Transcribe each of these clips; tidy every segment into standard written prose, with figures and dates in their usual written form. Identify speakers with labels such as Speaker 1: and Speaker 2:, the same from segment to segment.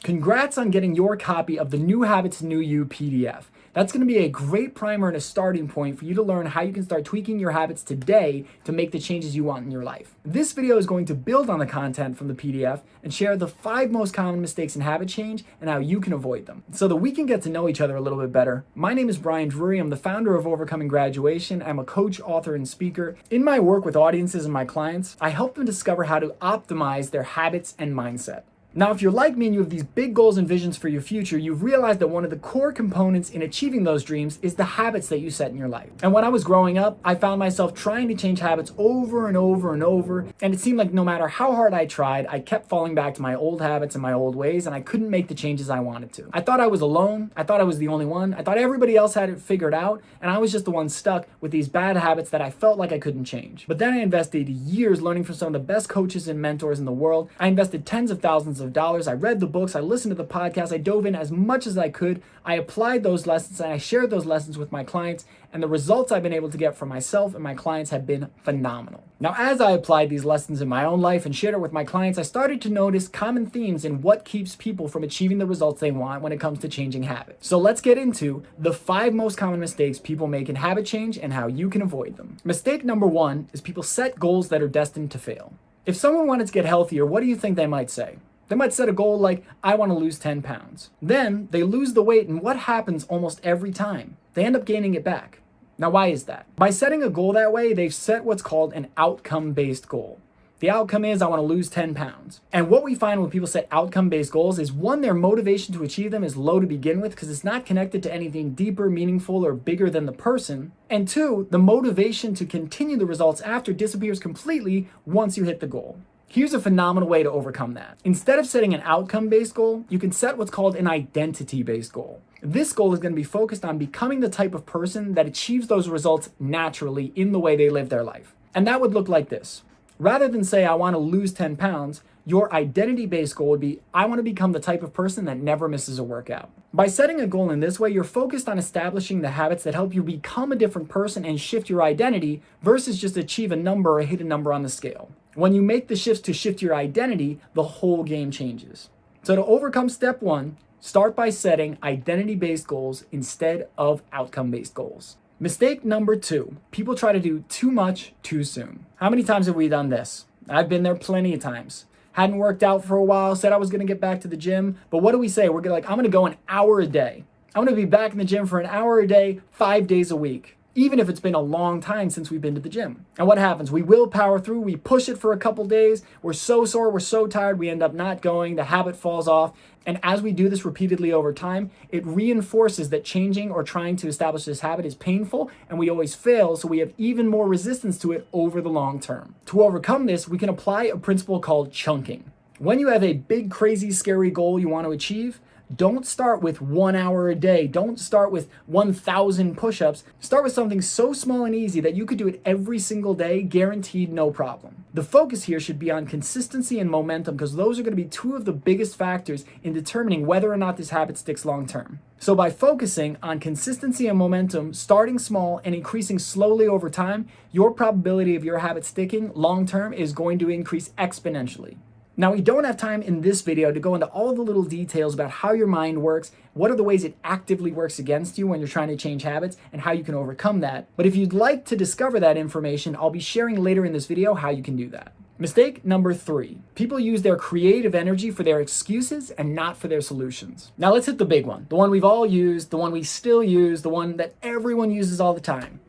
Speaker 1: Congrats on getting your copy of the New Habits, New You PDF. That's going to be a great primer and a starting point for you to learn how you can start tweaking your habits today to make the changes you want in your life. This video is going to build on the content from the PDF and share the 5 most common mistakes in habit change and how you can avoid them. So that we can get to know each other a little bit better, my name is Brian Drury. I'm the founder of Overcoming Graduation. I'm a coach, author, and speaker. In my work with audiences and my clients, I help them discover how to optimize their habits and mindset. Now, if you're like me and you have these big goals and visions for your future, you've realized that one of the core components in achieving those dreams is the habits that you set in your life. And when I was growing up, I found myself trying to change habits over and over and over, and it seemed like no matter how hard I tried, I kept falling back to my old habits and my old ways, and I couldn't make the changes I wanted to. I thought I was alone. I thought I was the only one. I thought everybody else had it figured out, and I was just the one stuck with these bad habits that I felt like I couldn't change. But then I invested years learning from some of the best coaches and mentors in the world. I invested tens of thousands of dollars. I read the books, I listened to the podcast, I dove in as much as I could. I applied those lessons and I shared those lessons with my clients, and the results I've been able to get for myself and my clients have been phenomenal. Now, as I applied these lessons in my own life and shared it with my clients, I started to notice common themes in what keeps people from achieving the results they want when it comes to changing habits. So let's get into the 5 most common mistakes people make in habit change and how you can avoid them. Mistake number 1 is people set goals that are destined to fail. If someone wanted to get healthier, what do you think they might say? They might set a goal like, I want to lose 10 pounds. Then they lose the weight, and what happens almost every time? They end up gaining it back. Now, why is that? By setting a goal that way, they've set what's called an outcome-based goal. The outcome is, I want to lose 10 pounds. And what we find when people set outcome-based goals is, 1, their motivation to achieve them is low to begin with because it's not connected to anything deeper, meaningful, or bigger than the person. And 2, the motivation to continue the results after disappears completely once you hit the goal. Here's a phenomenal way to overcome that. Instead of setting an outcome-based goal, you can set what's called an identity-based goal. This goal is going to be focused on becoming the type of person that achieves those results naturally in the way they live their life. And that would look like this. Rather than say, I want to lose 10 pounds, your identity-based goal would be, I want to become the type of person that never misses a workout. By setting a goal in this way, you're focused on establishing the habits that help you become a different person and shift your identity versus just achieve a number or hit a number on the scale. When you make the shifts to shift your identity, the whole game changes. So to overcome step 1, start by setting identity-based goals instead of outcome-based goals. Mistake number 2, people try to do too much too soon. How many times have we done this? I've been there plenty of times. Hadn't worked out for a while, said I was going to get back to the gym, but what do we say? We're like, I'm going to go an hour a day. I'm going to be back in the gym for an hour a day, 5 days a week, even if it's been a long time since we've been to the gym. And what happens? We will power through, we push it for a couple days, we're so sore, we're so tired, we end up not going, the habit falls off. And as we do this repeatedly over time, it reinforces that changing or trying to establish this habit is painful, and we always fail, so we have even more resistance to it over the long term. To overcome this, we can apply a principle called chunking. When you have a big, crazy, scary goal you want to achieve, don't start with 1 hour a day. Don't start with 1,000 push-ups. Start with something so small and easy that you could do it every single day, guaranteed no problem. The focus here should be on consistency and momentum because those are going to be 2 of the biggest factors in determining whether or not this habit sticks long term. So by focusing on consistency and momentum, starting small and increasing slowly over time, your probability of your habit sticking long term is going to increase exponentially. Now, we don't have time in this video to go into all the little details about how your mind works, what are the ways it actively works against you when you're trying to change habits, and how you can overcome that. But if you'd like to discover that information, I'll be sharing later in this video how you can do that. Mistake number 3, people use their creative energy for their excuses and not for their solutions. Now let's hit the big one, the one we've all used, the one we still use, the one that everyone uses all the time.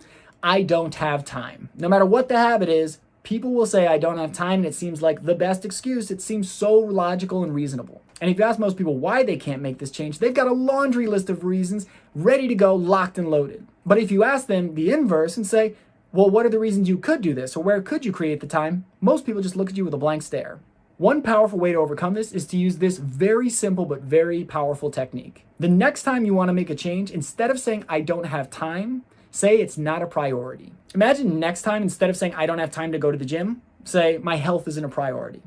Speaker 1: I don't have time. No matter what the habit is, people will say, I don't have time, and it seems like the best excuse. It seems so logical and reasonable. And if you ask most people why they can't make this change, they've got a laundry list of reasons ready to go, locked and loaded. But if you ask them the inverse and say, well, what are the reasons you could do this, or where could you create the time? Most people just look at you with a blank stare. One powerful way to overcome this is to use this very simple but very powerful technique. The next time you want to make a change, instead of saying, I don't have time, say it's not a priority. Imagine next time, instead of saying, I don't have time to go to the gym, say, my health isn't a priority.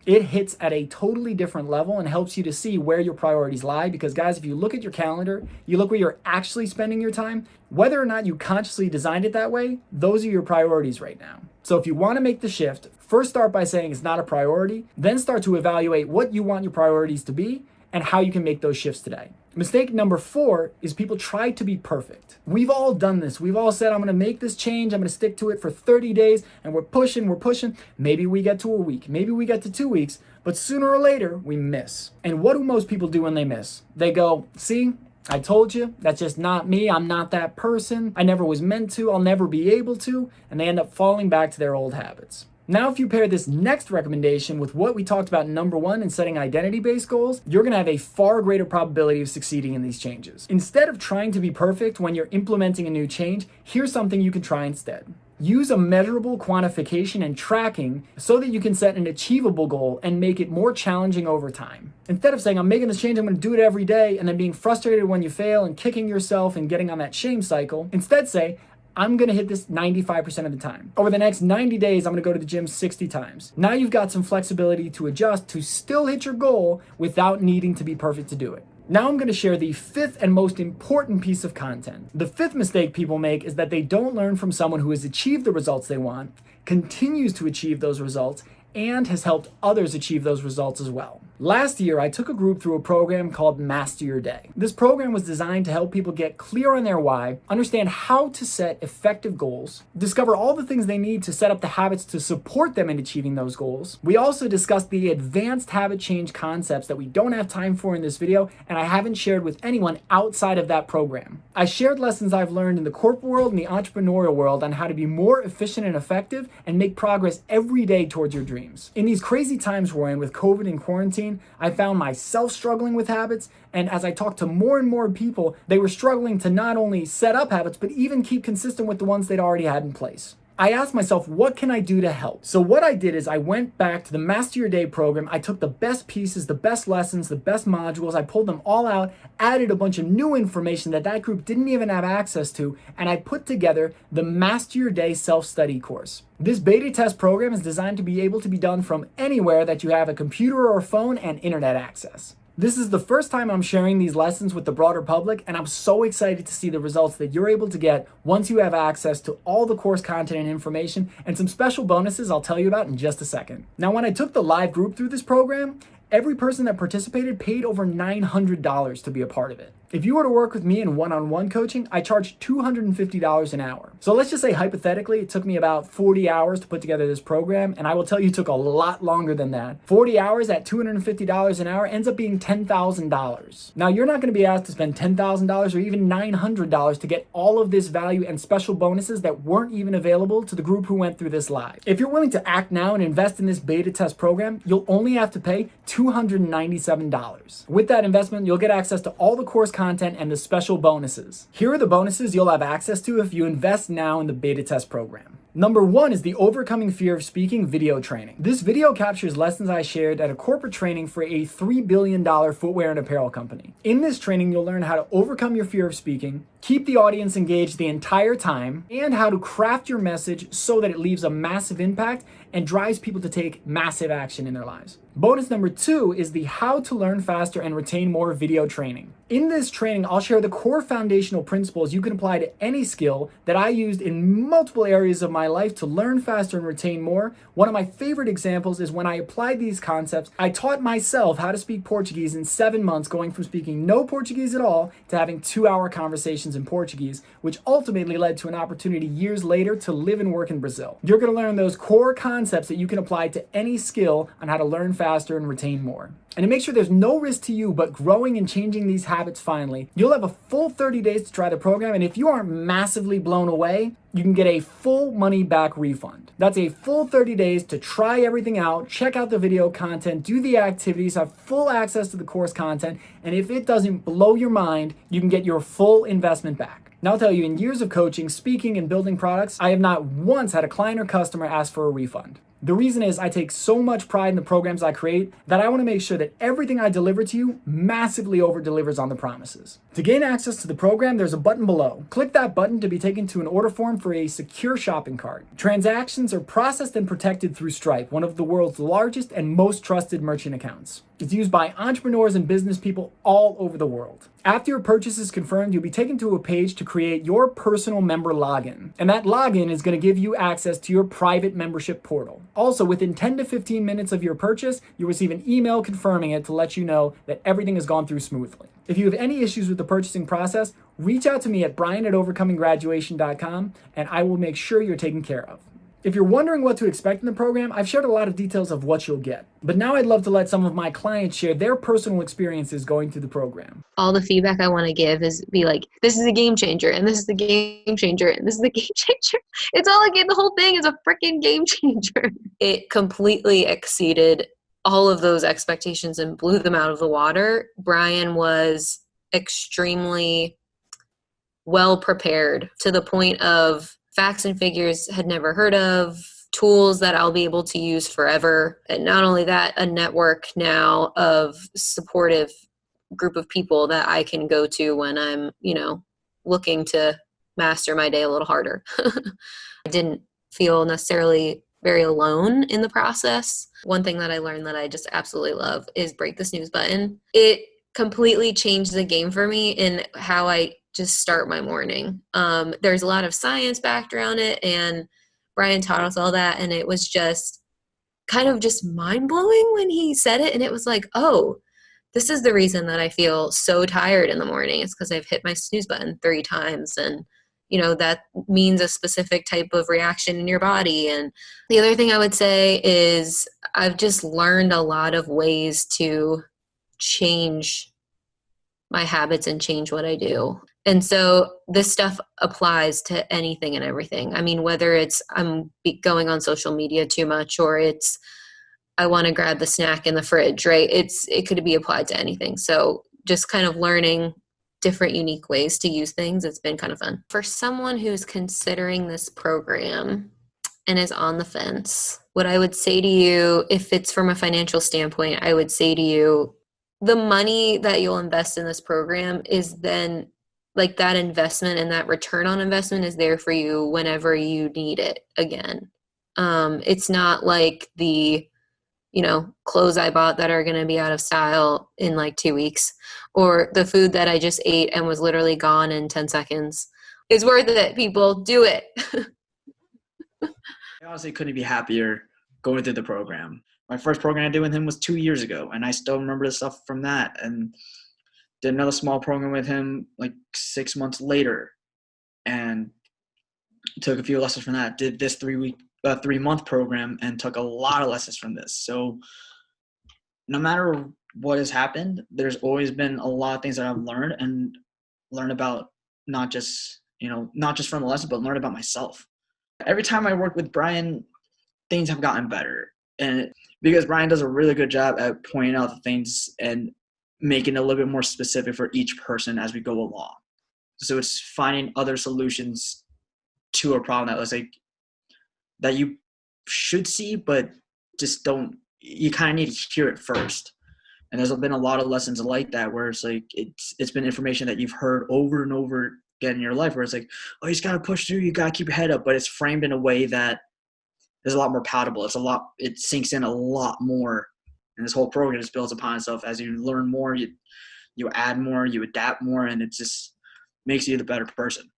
Speaker 1: It hits at a totally different level and helps you to see where your priorities lie. Because guys, if you look at your calendar, you look where you're actually spending your time, whether or not you consciously designed it that way, those are your priorities right now. So if you want to make the shift, first start by saying it's not a priority, then start to evaluate what you want your priorities to be, and how you can make those shifts today. Mistake number 4 is people try to be perfect. We've all done this. We've all said, I'm going to make this change. I'm going to stick to it for 30 days, and we're pushing. Maybe we get to a week. Maybe we get to 2 weeks, but sooner or later we miss. And what do most people do when they miss? They go, see, I told you, that's just not me. I'm not that person. I never was meant to. I'll never be able to. And they end up falling back to their old habits. Now, if you pair this next recommendation with what we talked about in number 1 in setting identity-based goals, you're going to have a far greater probability of succeeding in these changes. Instead of trying to be perfect when you're implementing a new change, here's something you can try instead. Use a measurable quantification and tracking so that you can set an achievable goal and make it more challenging over time. Instead of saying, I'm making this change, I'm going to do it every day, and then being frustrated when you fail and kicking yourself and getting on that shame cycle, instead say, I'm going to hit this 95% of the time. Over the next 90 days, I'm going to go to the gym 60 times. Now you've got some flexibility to adjust to still hit your goal without needing to be perfect to do it. Now I'm going to share the 5th and most important piece of content. The 5th mistake people make is that they don't learn from someone who has achieved the results they want, continues to achieve those results, and has helped others achieve those results as well. Last year, I took a group through a program called Master Your Day. This program was designed to help people get clear on their why, understand how to set effective goals, discover all the things they need to set up the habits to support them in achieving those goals. We also discussed the advanced habit change concepts that we don't have time for in this video, and I haven't shared with anyone outside of that program. I shared lessons I've learned in the corporate world and the entrepreneurial world on how to be more efficient and effective and make progress every day towards your dreams. In these crazy times we're in with COVID and quarantine, I found myself struggling with habits, and as I talked to more and more people, they were struggling to not only set up habits, but even keep consistent with the ones they'd already had in place. I asked myself, what can I do to help? So what I did is I went back to the Master Your Day program. I took the best pieces, the best lessons, the best modules. I pulled them all out, added a bunch of new information that group didn't even have access to, and I put together the Master Your Day self-study course. This beta test program is designed to be able to be done from anywhere that you have a computer or phone and internet access. This is the first time I'm sharing these lessons with the broader public, and I'm so excited to see the results that you're able to get once you have access to all the course content and information, and some special bonuses I'll tell you about in just a second. Now, when I took the live group through this program, every person that participated paid over $900 to be a part of it. If you were to work with me in one-on-one coaching, I charge $250 an hour. So let's just say hypothetically, it took me about 40 hours to put together this program, and I will tell you it took a lot longer than that. 40 hours at $250 an hour ends up being $10,000. Now, you're not going to be asked to spend $10,000 or even $900 to get all of this value and special bonuses that weren't even available to the group who went through this live. If you're willing to act now and invest in this beta test program, you'll only have to pay $297. With that investment, you'll get access to all the course content and the special bonuses. Here are the bonuses you'll have access to if you invest now in the beta test program. Number 1 is the Overcoming Fear of Speaking video training. This video captures lessons I shared at a corporate training for a $3 billion footwear and apparel company. In this training, you'll learn how to overcome your fear of speaking, keep the audience engaged the entire time, and how to craft your message so that it leaves a massive impact and drives people to take massive action in their lives. Bonus number 2 is the How to Learn Faster and Retain More video training. In this training, I'll share the core foundational principles you can apply to any skill that I used in multiple areas of my life to learn faster and retain more. One of my favorite examples is when I applied these concepts, I taught myself how to speak Portuguese in 7 months, going from speaking no Portuguese at all to having 2-hour conversations in Portuguese, which ultimately led to an opportunity years later to live and work in Brazil. You're going to learn those core concepts that you can apply to any skill on how to learn faster and retain more. And to make sure there's no risk to you but growing and changing these habits finally, you'll have a full 30 days to try the program, and if you aren't massively blown away, you can get a full money back refund. That's a full 30 days to try everything out, check out the video content, do the activities, have full access to the course content, and if it doesn't blow your mind, you can get your full investment back. Now I'll tell you, in years of coaching, speaking, and building products, I have not once had a client or customer ask for a refund. The reason is I take so much pride in the programs I create that I want to make sure that everything I deliver to you massively over-delivers on the promises. To gain access to the program, there's a button below. Click that button to be taken to an order form for a secure shopping cart. Transactions are processed and protected through Stripe, one of the world's largest and most trusted merchant accounts. It's used by entrepreneurs and business people all over the world. After your purchase is confirmed, you'll be taken to a page to create your personal member login. And that login is going to give you access to your private membership portal. Also, within 10 to 15 minutes of your purchase, you'll receive an email confirming it to let you know that everything has gone through smoothly. If you have any issues with the purchasing process, reach out to me at brian@overcominggraduation.com and I will make sure you're taken care of. If you're wondering what to expect in the program, I've shared a lot of details of what you'll get. But now I'd love to let some of my clients share their personal experiences going through the program.
Speaker 2: All the feedback I want to give is be like, this is a game changer, and this is the game changer, and this is the game changer. It's all like, the whole thing is a freaking game changer. It completely exceeded all of those expectations and blew them out of the water. Brian was extremely well prepared to the point of facts and figures had never heard of, tools that I'll be able to use forever. And not only that, a network now of supportive group of people that I can go to when I'm, looking to master my day a little harder. I didn't feel necessarily very alone in the process. One thing that I learned that I just absolutely love is break the snooze button. It completely changed the game for me in how I just start my morning. There's a lot of science backed around it, and Brian taught us all that, and it was just kind of just mind-blowing when he said it, and it was like, oh, this is the reason that I feel so tired in the morning. It's because I've hit my snooze button 3 times, and that means a specific type of reaction in your body. And the other thing I would say is I've just learned a lot of ways to change my habits and change what I do. And so this stuff applies to anything and everything. I mean, whether it's I'm going on social media too much, or it's I want to grab the snack in the fridge, right? It could be applied to anything. So just kind of learning different unique ways to use things. It's been kind of fun. For someone who's considering this program and is on the fence, what I would say to you, if it's from a financial standpoint, I would say to you, the money that you'll invest in this program is then like that investment, and that return on investment is there for you whenever you need it again. It's not like the clothes I bought that are going to be out of style in like 2 weeks, or the food that I just ate and was literally gone in 10 seconds. It's worth it, people. Do it.
Speaker 3: I honestly couldn't be happier going through the program. My first program I did with him was 2 years ago, and I still remember the stuff from that. And did another small program with him like 6 months later, and took a few lessons from that. Did this 3-month program and took a lot of lessons from this. So no matter what has happened, there's always been a lot of things that I've learned about, not just from the lesson, but learn about myself. Every time I work with Brian, things have gotten better. And because Brian does a really good job at pointing out the things and making it a little bit more specific for each person as we go along. So it's finding other solutions to a problem that was like, that you should see, but just don't, you kind of need to hear it first. And there's been a lot of lessons like that where it's like, it's been information that you've heard over and over again in your life, where it's like, oh, you just got to push through, you got to keep your head up, but it's framed in a way that is a lot more palatable. It sinks in a lot more. And this whole program just builds upon itself. As you learn more, you add more, you adapt more, and it just makes you the better person.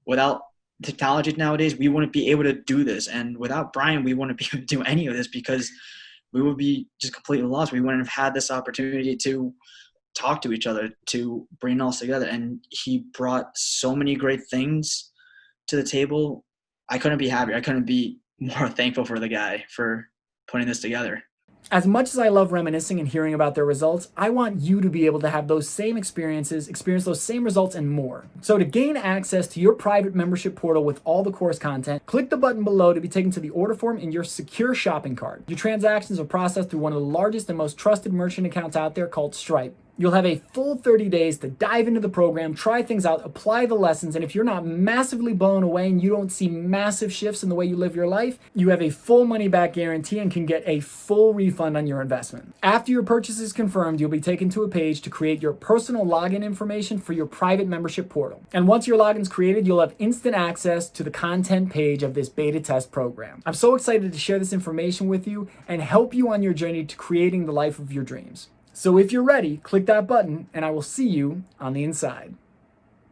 Speaker 3: Without technology nowadays, we wouldn't be able to do this. And without Brian, we wouldn't be able to do any of this, because we would be just completely lost. We wouldn't have had this opportunity to talk to each other, to bring us together. And he brought so many great things to the table. I couldn't be happier. I couldn't be more thankful for the guy for putting this together.
Speaker 1: As much as I love reminiscing and hearing about their results, I want you to be able to have those same experiences, experience those same results and more. So to gain access to your private membership portal with all the course content, click the button below to be taken to the order form in your secure shopping cart. Your transactions are processed through one of the largest and most trusted merchant accounts out there called Stripe. You'll have a full 30 days to dive into the program, try things out, apply the lessons, and if you're not massively blown away and you don't see massive shifts in the way you live your life, you have a full money back guarantee and can get a full refund on your investment. After your purchase is confirmed, you'll be taken to a page to create your personal login information for your private membership portal. And once your login's created, you'll have instant access to the content page of this beta test program. I'm so excited to share this information with you and help you on your journey to creating the life of your dreams. So if you're ready, click that button and I will see you on the inside.